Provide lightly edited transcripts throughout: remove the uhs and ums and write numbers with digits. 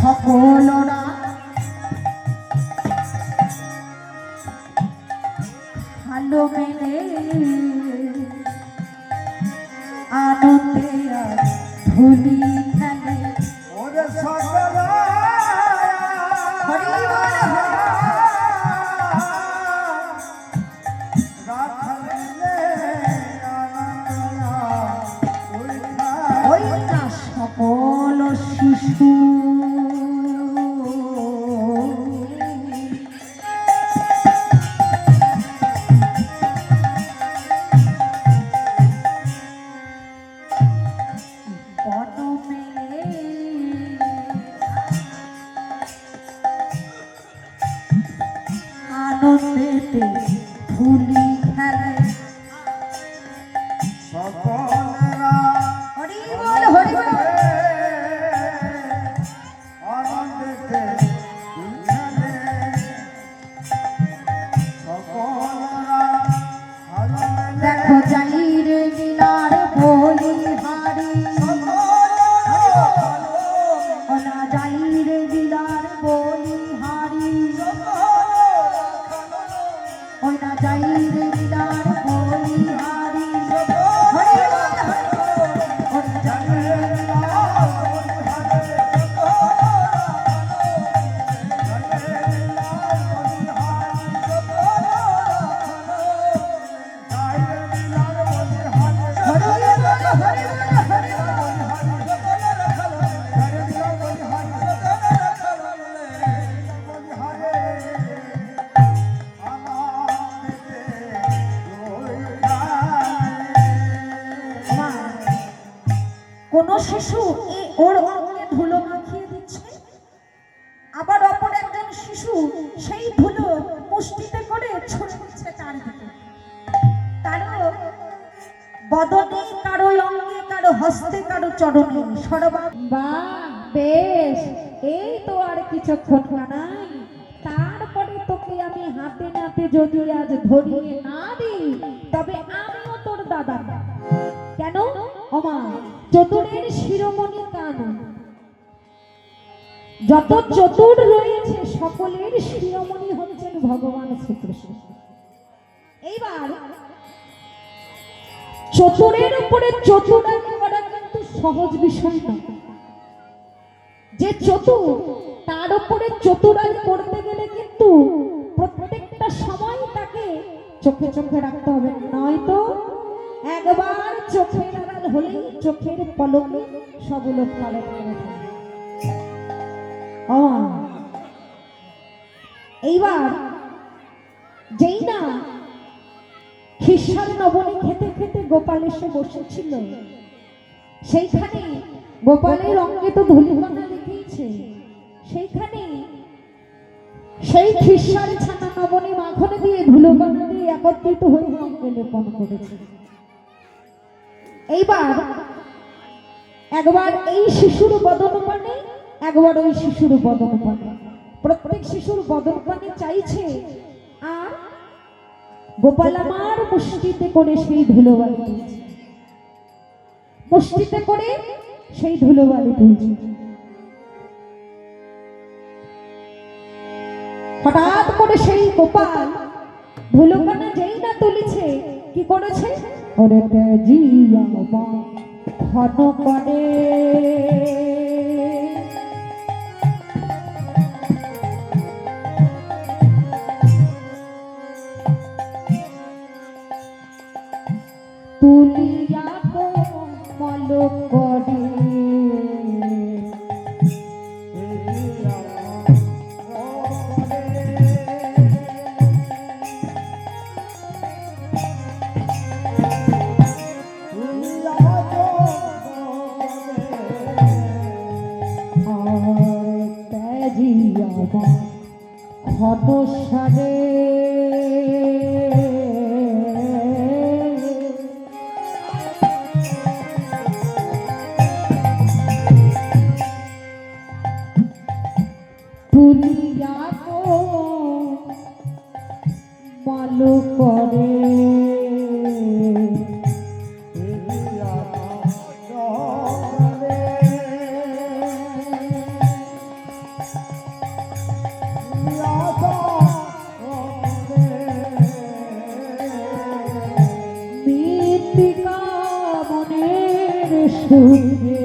সকলরা ভালো মেলে আনন্দে আর ধুলি খেলে ওরে সকলা হরি বল ওই না সকল শিশু আনন্দেতে ধুলি খেলে সকলেরা হরি বল হরি বল আনন্দেতে দুলছে সকলেরা ভালো মেলে দেখো যাই রে বিলার বলি হারি ওনা যাই রে বিলার বলি হারি ওনা যাই রে বিলার বলি হারি হরি বল ওনা যাই রে হরি বল হরি বল হরি বল কোন শিশু ওর অঙ্গে ধুলো মাখিয়ে দিচ্ছে, আবার অপর একজন শিশু সেই ধুলো মুষ্টিতে করে ছুঁড়ে দিচ্ছে চারদিকে। কারো বদনে, কারো অঙ্গে, কারো হস্তে, কারো চরণে সর্বা। বাহ, বেশ, এই তো আর কিছুক্ষণ নাই, তারপরে তোকে আমি হাতে নাতে যদি আজ ধরিয়ে না দিই তবে আমিও তোর দাদা। কেন? ওমা, চতুরের শিরোমণি কান, যত চতুর রয়েছে সকলের শিরোমণি হচ্ছেন ভগবান শ্রীকৃষ্ণ। এইবার চতুরের উপরে চতুরানি করা কিন্তু সহজ বিষয় না। যে চতুর তার উপরে চতুরানি করতে গেলে কিন্তু প্রত্যেকটা সময় তাকে চোখে চোখে রাখতে হবে, নয়তো একবার চোখের আড়াল হলেই চোখের পলকে সব উলট পালট করে ফেলে। এইবার যেই না খিসার নবনী খেতে খেতে গোপাল এসে বসেছিল, সেইখানে গোপালের অঙ্গে তো ধূলিকণা লেগেছে, সেইখানে সেই খিসার ছানা নবনী মাখনে দিয়ে ধুলোকণা দিয়ে একত্রিত হয়ে অঙ্গে লেপন করেছে। এইবার একবার এই শিশুর বদন পানে, একবার ওই শিশুর বদন পানে, প্রত্যেক শিশুর বদন পানে চাইছে, আর গোপাল আমার মুষ্টিতে করে সেই ধুলোবালি তুলছে, মুষ্টিতে করে সেই ধুলোবালি তুলছে। হঠাৎ করে সেই গোপাল ধুলোকণা যেই না তুলেছে, কি করেছে? ওরে তেজিয়া মা ঘন করে তুলিয়া কোমল করে ঘটসারে তুলিয়া কোমল করে সুখে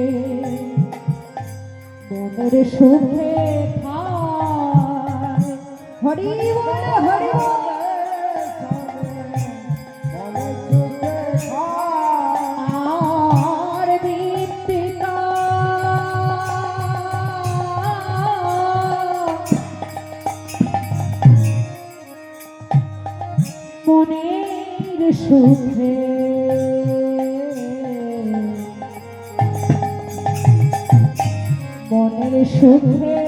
মনের সুখে খায় হরি বল হরি বল আর মৃত্তিকা মনের সুখে মনের সুখে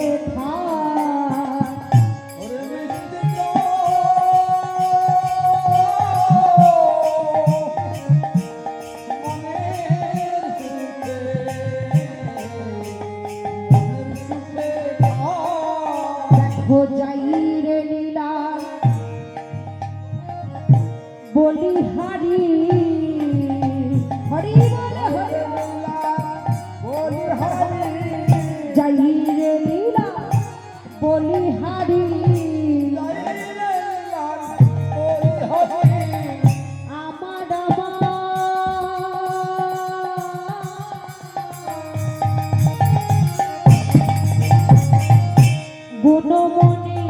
দেখো যাই রে লীলা বলিহারি হরি বল হরি যাই রে লীলা বলিহারি আমার গুণমণি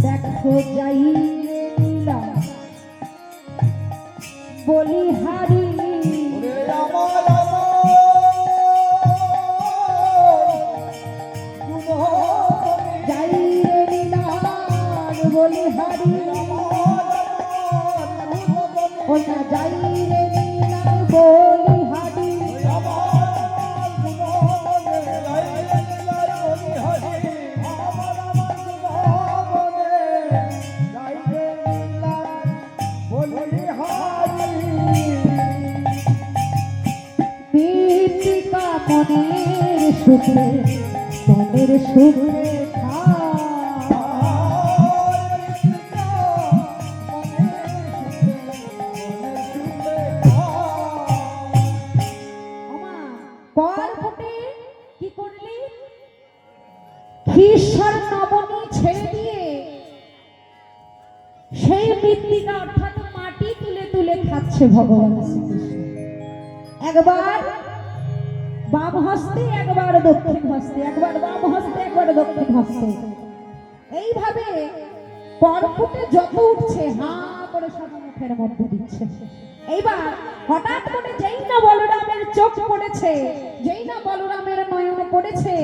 দেখো যাই রে লীলা বলিহারি যাই রে লীলা বলিহারি ওই না যাই রে লীলা বলিহারি মৃত্তিকা মনের সুখে মনের সুখে কলপটে কি করলি ক্ষীরসার নবনী ছেড়ে দিয়ে সেই মৃত্তিকা অর্থাৎ মাটি তুলে তুলে খাচ্ছে ভগবান শ্রীকৃষ্ণ একবার বাম হস্তে একবার দক্ষিণ হস্তে একবার বাম হস্তে একবার দক্ষিণ হস্তে এইভাবে কর্পুটে যত উঠছে হা করে সব মুখের মধ্যে দিচ্ছে এইবার হঠাৎ করে যেই না বলরামের চোখ পড়েছে যেই না বলরামের নয়ন পড়েছে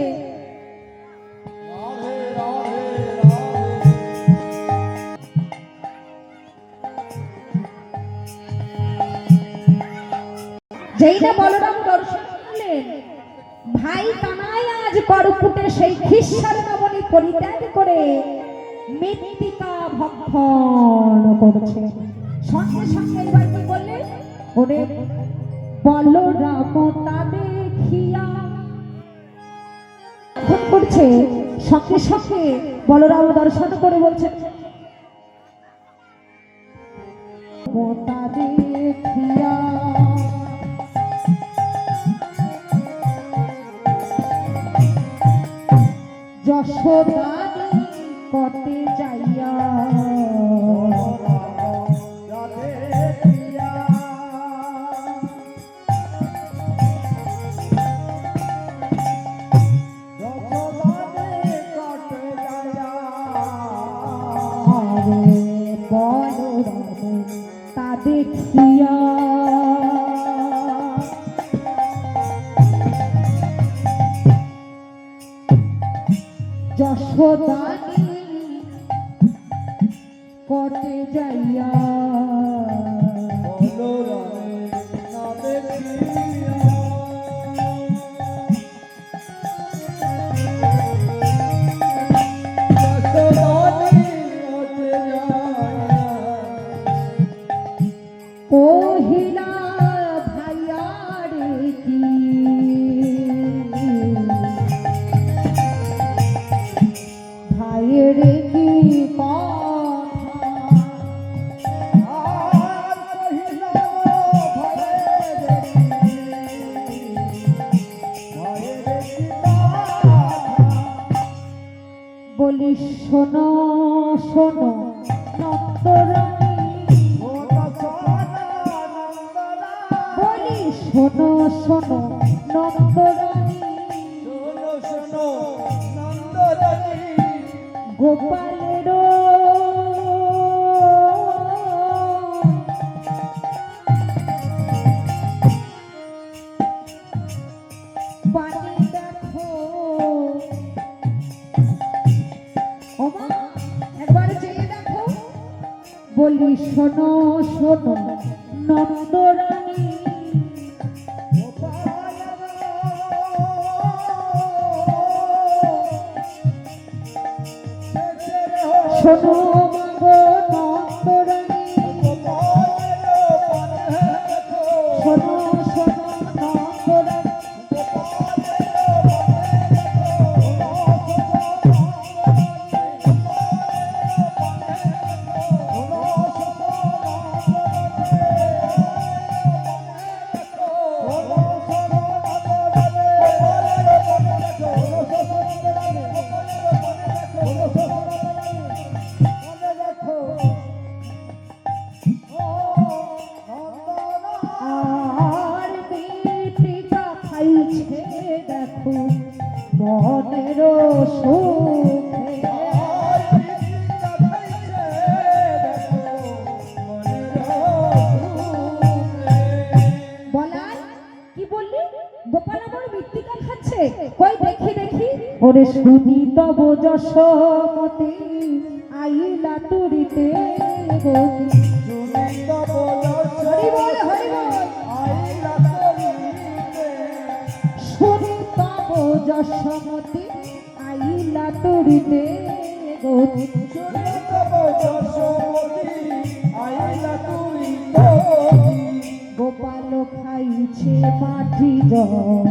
যেই না বলরাম দর্শন করলেন ভাই কানাই আজ কর্পুটে সেই ক্ষীরসার নবনী পরিত্যাগ করে মৃত্তিকা ভক্ষণ করছে সঙ্গে সঙ্গে এবার কি বললেন ওরে বলরাম তা দেখিয়া করছে সঙ্গে সঙ্গে বলরাম দর্শন করে বলছে তা দেখিয়া যশোদানি কটে যাইয়া তা দেখিয়া যশোদানি কটে যাইয়া কহিলা ভাইয়ারে কি ভাইয়েরে কি বলি শোনো শোনো নন্দরানী বলি শোনো শোনো নন্দরানী শোনো শোনো নন্দরানী গোপালের বাণী দেখো ওমা একবার চেয়ে দেখো বলি শোনো শোনো নন্দরানী শোনো মাগো নন্দরানী শোনো শোনো নন্দরানী আর মেয়েটিকা খাইছে দেখো মনের সুখে বলাই কি বললি গোপাল আমার মৃত্তিকা খাচ্ছে কই দেখি দেখি ওরে শুনি তব যশোমতি আইলা তুরিতে গতি হরি বল হরি বল শুনি তব যশোমতি আইলা তুরিতে গতি গোপাল খাইছে মাটি জল